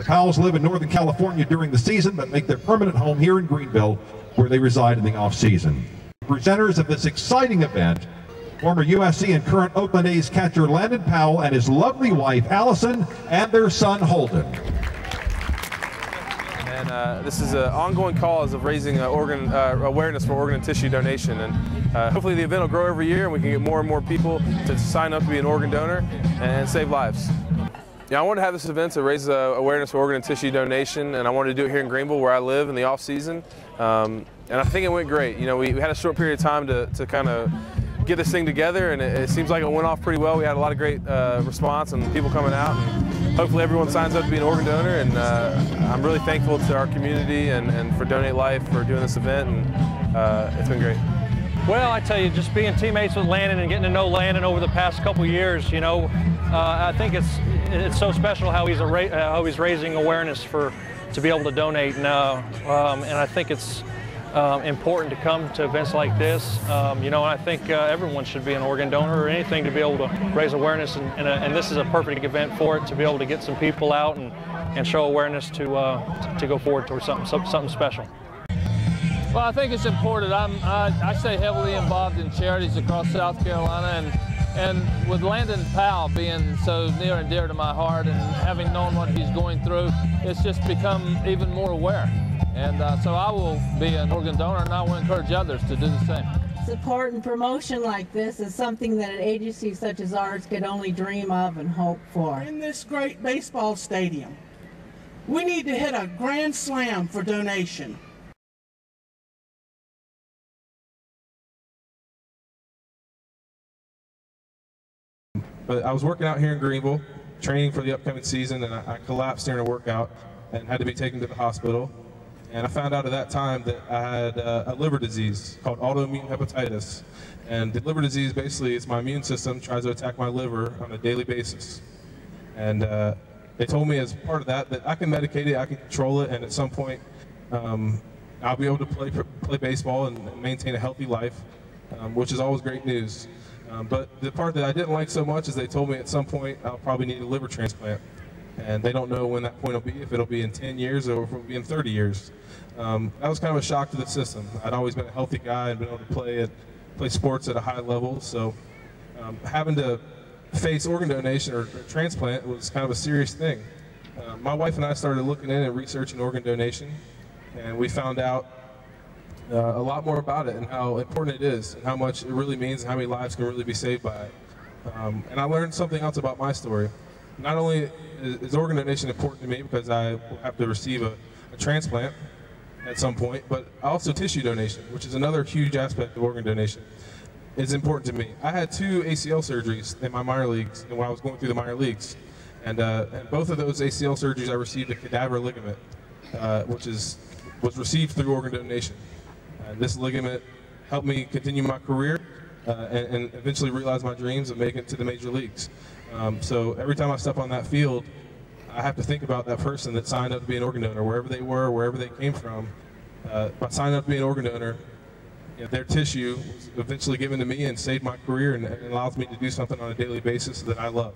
Powells live in Northern California during the season, but make their permanent home here in Greenville, where they reside in the off-season. Presenters of this exciting event, former USC and current Oakland A's catcher Landon Powell and his lovely wife Allison and their son Holden. And this is an ongoing cause of raising awareness for organ and tissue donation, and hopefully the event will grow every year and we can get more and more people to sign up to be an organ donor and save lives. Yeah, I wanted to have this event to raise awareness for organ and tissue donation, and I wanted to do it here in Greenville where I live in the off season, and I think it went great. You know, we had a short period of time to kind of get this thing together, and it seems like it went off pretty well. We had a lot of great response and people coming out, and hopefully everyone signs up to be an organ donor, and I'm really thankful to our community and for Donate Life for doing this event, and it's been great. Well, I tell you, just being teammates with Landon and getting to know Landon over the past couple years, you know, I think it's so special how he's raising awareness to be able to donate, and I think it's important to come to events like this. You know, I think everyone should be an organ donor or anything to be able to raise awareness, and this is a perfect event for it, to be able to get some people out and show awareness to go forward towards something special. Well, I think it's important. I stay heavily involved in charities across South Carolina, and with Landon Powell being so near and dear to my heart and having known what he's going through, it's just become even more aware. And so I will be an organ donor, and I will encourage others to do the same. Support and promotion like this is something that an agency such as ours could only dream of and hope for. In this great baseball stadium, we need to hit a grand slam for donation. But I was working out here in Greenville, training for the upcoming season, and I collapsed during a workout and had to be taken to the hospital. And I found out at that time that I had a liver disease called autoimmune hepatitis. And the liver disease, basically, it's my immune system tries to attack my liver on a daily basis. And they told me as part of that I can medicate it, I can control it, and at some point I'll be able to play baseball and maintain a healthy life, which is always great news. But the part that I didn't like so much is they told me at some point I'll probably need a liver transplant. And they don't know when that point will be, if it'll be in 10 years or if it'll be in 30 years. That was kind of a shock to the system. I'd always been a healthy guy and been able to play sports at a high level, so having to face organ donation or transplant was kind of a serious thing. My wife and I started looking in and researching organ donation, and we found out a lot more about it and how important it is and how much it really means and how many lives can really be saved by it. And I learned something else about my story. Not only is organ donation important to me because I will have to receive a transplant at some point, but also tissue donation, which is another huge aspect of organ donation, is important to me. I had 2 ACL surgeries in my minor leagues and when I was going through the minor leagues. And both of those ACL surgeries I received a cadaver ligament, which was received through organ donation. This ligament helped me continue my career and eventually realize my dreams of making it to the major leagues. So every time I step on that field, I have to think about that person that signed up to be an organ donor, wherever they were, wherever they came from. By signing up to be an organ donor, you know, their tissue was eventually given to me and saved my career and allows me to do something on a daily basis that I love.